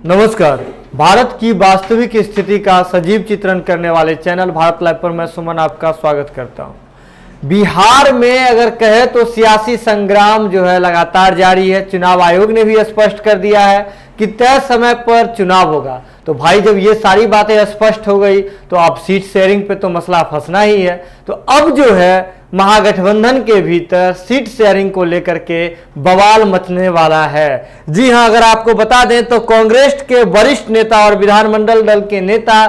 नमस्कार। भारत की वास्तविक स्थिति का सजीव चित्रण करने वाले चैनल भारत लाइव पर मैं सुमन आपका स्वागत करता हूं। बिहार में अगर कहे तो सियासी संग्राम जो है लगातार जारी है। चुनाव आयोग ने भी स्पष्ट कर दिया है कि तय समय पर चुनाव होगा। तो भाई जब ये सारी बातें स्पष्ट हो गई तो अब सीट शेयरिंग पे तो मसला फंसना ही है। तो अब जो है महागठबंधन के भीतर सीट शेयरिंग को लेकर के बवाल मचने वाला है। जी हां, अगर आपको बता दें तो कांग्रेस के वरिष्ठ नेता और विधानमंडल दल के नेता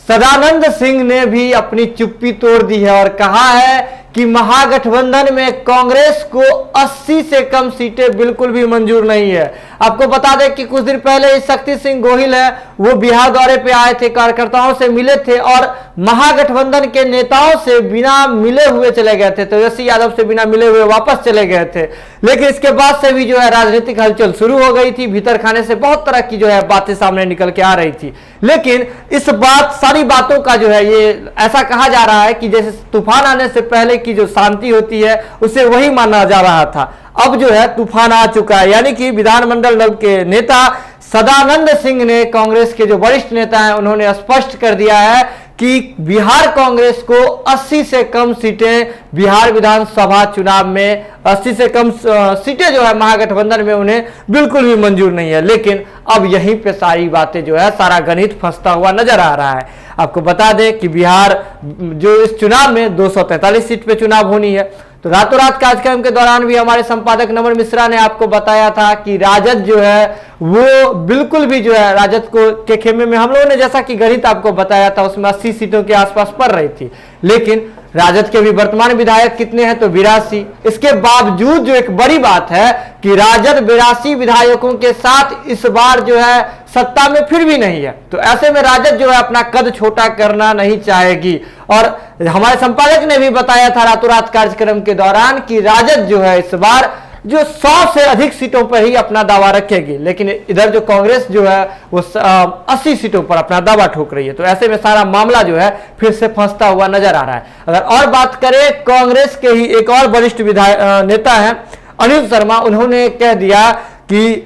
सदानंद सिंह ने भी अपनी चुप्पी तोड़ दी है और कहा है कि महागठबंधन में कांग्रेस को 80 से कम सीटें बिल्कुल भी मंजूर नहीं है। आपको बता दें कि कुछ दिन पहले शक्ति सिंह गोहिल है वो बिहार दौरे पे आए थे, कार्यकर्ताओं से मिले थे और महागठबंधन के नेताओं से बिना मिले हुए चले गए थे। तेजस्वी यादव से बिना मिले हुए वापस चले गए थे। लेकिन इसके बाद से भी जो है राजनीतिक हलचल शुरू हो गई थी। भीतर खाने से बहुत तरह की जो है बातें सामने निकल के आ रही थी। लेकिन इस सारी बातों का जो है ये ऐसा कहा जा रहा है कि जैसे तूफान आने से पहले की जो शांति होती है उसे वही माना जा रहा था। अब जो है तूफान आ चुका है। यानी कि विधानमंडल दल के नेता सदानंद सिंह ने, कांग्रेस के जो वरिष्ठ नेता हैं, उन्होंने स्पष्ट कर दिया है कि बिहार कांग्रेस को 80 से कम सीटें बिहार विधानसभा चुनाव में 80 से कम सीटें जो है महागठबंधन में उन्हें बिल्कुल भी मंजूर नहीं है। लेकिन अब यहीं पे सारी बातें जो है सारा गणित फंसता हुआ नजर आ रहा है। आपको बता दें कि बिहार जो इस चुनाव में 243 सीट पे चुनाव होनी है। तो रातों रात कार्यक्रम के दौरान भी हमारे संपादक नमन मिश्रा ने आपको बताया था कि राजद जो है वो बिल्कुल भी जो है राजद को के खेमे में हम लोगों ने जैसा कि गणित आपको बताया था उसमें 80 सीटों के आसपास पड़ रही थी। लेकिन राजद के भी वर्तमान विधायक कितने हैं तो 82। इसके बावजूद जो एक बड़ी बात है कि राजद 82 विधायकों के साथ इस बार जो है सत्ता में फिर भी नहीं है। तो ऐसे में राजद जो है अपना कद छोटा करना नहीं चाहेगी। और हमारे संपादक ने भी बताया था रातों रात कार्यक्रम के दौरान कि राजद जो है इस बार जो 100 से अधिक सीटों पर ही अपना दावा रखेगी। लेकिन इधर जो कांग्रेस जो है वो 80 सीटों पर अपना दावा ठोक रही है। तो ऐसे में सारा मामला जो है फिर से फंसता हुआ नजर आ रहा है। अगर और बात करें कांग्रेस के ही एक और वरिष्ठ नेता है अनिल शर्मा, उन्होंने कह दिया कि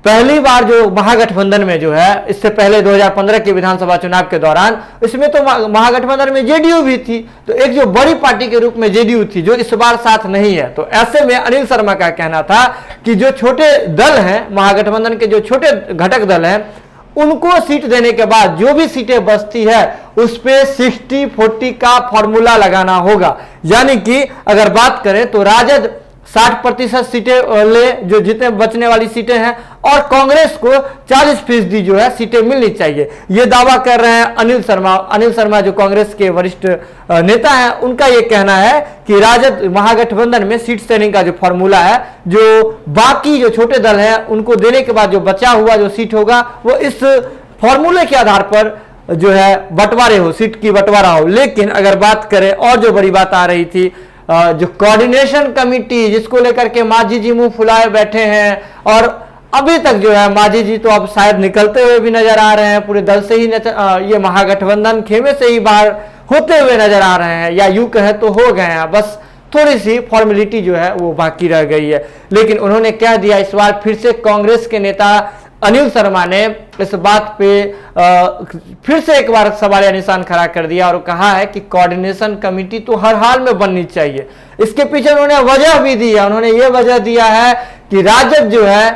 पहली बार जो महागठबंधन में जो है इससे पहले 2015 के विधानसभा चुनाव के दौरान इसमें तो महागठबंधन में जेडीयू भी थी। तो एक जो बड़ी पार्टी के रूप में जेडीयू थी जो इस बार साथ नहीं है। तो ऐसे में अनिल शर्मा का कहना था कि जो छोटे दल हैं, महागठबंधन के जो छोटे घटक दल हैं, उनको सीट देने के बाद जो भी सीटें बचती है उस पे 60-40 का फॉर्मूला लगाना होगा। यानी कि अगर बात करें तो राजद 60% सीटें ले जो जितने बचने वाली सीटें हैं और कांग्रेस को 40% जो है सीटें मिलनी चाहिए। ये दावा कर रहे हैं अनिल शर्मा। अनिल शर्मा जो कांग्रेस के वरिष्ठ नेता हैं, उनका ये कहना है कि राजद महागठबंधन में सीट शेयरिंग का जो फॉर्मूला है, जो बाकी जो छोटे दल हैं उनको देने के बाद जो बचा हुआ जो सीट होगा वो इस फॉर्मूले के आधार पर जो है बंटवारे हो, सीट की बंटवारा हो। लेकिन अगर बात करें और जो बड़ी बात आ रही थी, जो कोऑर्डिनेशन कमिटी जिसको लेकर के मांझी जी मुंह फुलाए बैठे हैं और अभी तक जो है मांझी जी तो अब शायद निकलते हुए भी नजर आ रहे हैं, पूरे दल से ही ये महागठबंधन खेमे से ही बाहर होते हुए नजर आ रहे हैं, या यूं कहे तो हो गए हैं। बस थोड़ी सी फॉर्मेलिटी जो है वो बाकी रह गई है। लेकिन उन्होंने कह दिया, इस बार फिर से कांग्रेस के नेता अनिल शर्मा ने इस बात पे फिर से एक बार सवाल निशान खड़ा कर दिया और कहा है कि कोऑर्डिनेशन कमेटी तो हर हाल में बननी चाहिए। इसके पीछे उन्होंने वजह भी दी है। उन्होंने ये वजह दिया है कि राजद जो है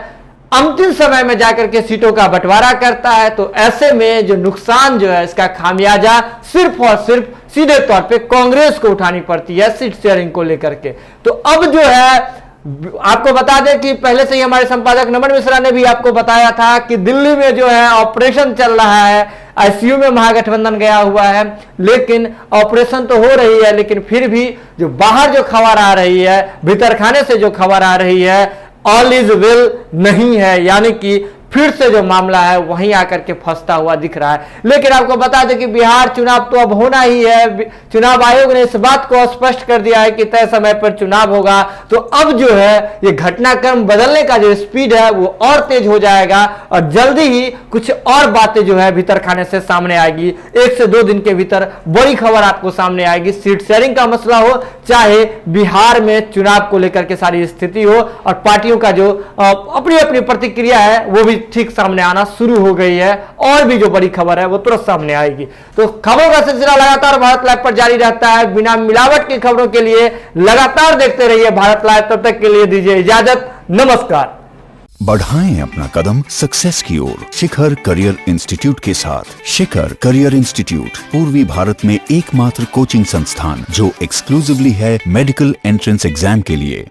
अंतिम समय में जाकर के सीटों का बंटवारा करता है। तो ऐसे में जो नुकसान जो है इसका खामियाजा सिर्फ और सिर्फ सीधे तौर पे कांग्रेस को उठानी पड़ती है सीट शेयरिंग को लेकर के। तो अब जो है आपको बता दें कि पहले से ही हमारे संपादक नमन मिश्रा ने भी आपको बताया था कि दिल्ली में जो है ऑपरेशन चल रहा है, आईसीयू में महागठबंधन गया हुआ है। लेकिन ऑपरेशन तो हो रही है, लेकिन फिर भी जो बाहर जो खबर आ रही है, भीतर खाने से जो खबर आ रही है, ऑल इज वेल नहीं है। यानी कि फिर से जो मामला है वहीं आकर के फंसता हुआ दिख रहा है। लेकिन आपको बता दें कि बिहार चुनाव तो अब होना ही है। चुनाव आयोग ने इस बात को स्पष्ट कर दिया है कि तय समय पर चुनाव होगा। तो अब जो है ये घटनाक्रम बदलने का जो स्पीड है वो और तेज हो जाएगा और जल्दी ही कुछ और बातें जो है भीतर खाने से सामने आएगी। 1 से 2 दिन के भीतर बड़ी खबर आपको सामने आएगी। सीट शेयरिंग का मसला हो, चाहे बिहार में चुनाव को लेकर के सारी स्थिति हो, और पार्टियों का जो अपनी अपनी प्रतिक्रिया है वो भी ठीक सामने आना शुरू हो गई है और भी जो बड़ी खबर है वो तुरंत सामने आएगी। तो खबरों का सिलसिला लगातार भारत लाइव पर जारी रहता है। बिना मिलावट की खबरों के लिए लगातार देखते रहिए भारत लाइव। तब तक के लिए दीजिए इजाजत, नमस्कार। बढ़ाएं अपना कदम सक्सेस की ओर शिखर करियर इंस्टीट्यूट के साथ। शिखर करियर इंस्टीट्यूट पूर्वी भारत में एकमात्र कोचिंग संस्थान जो एक्सक्लूसिवली है मेडिकल एंट्रेंस एग्जाम के लिए।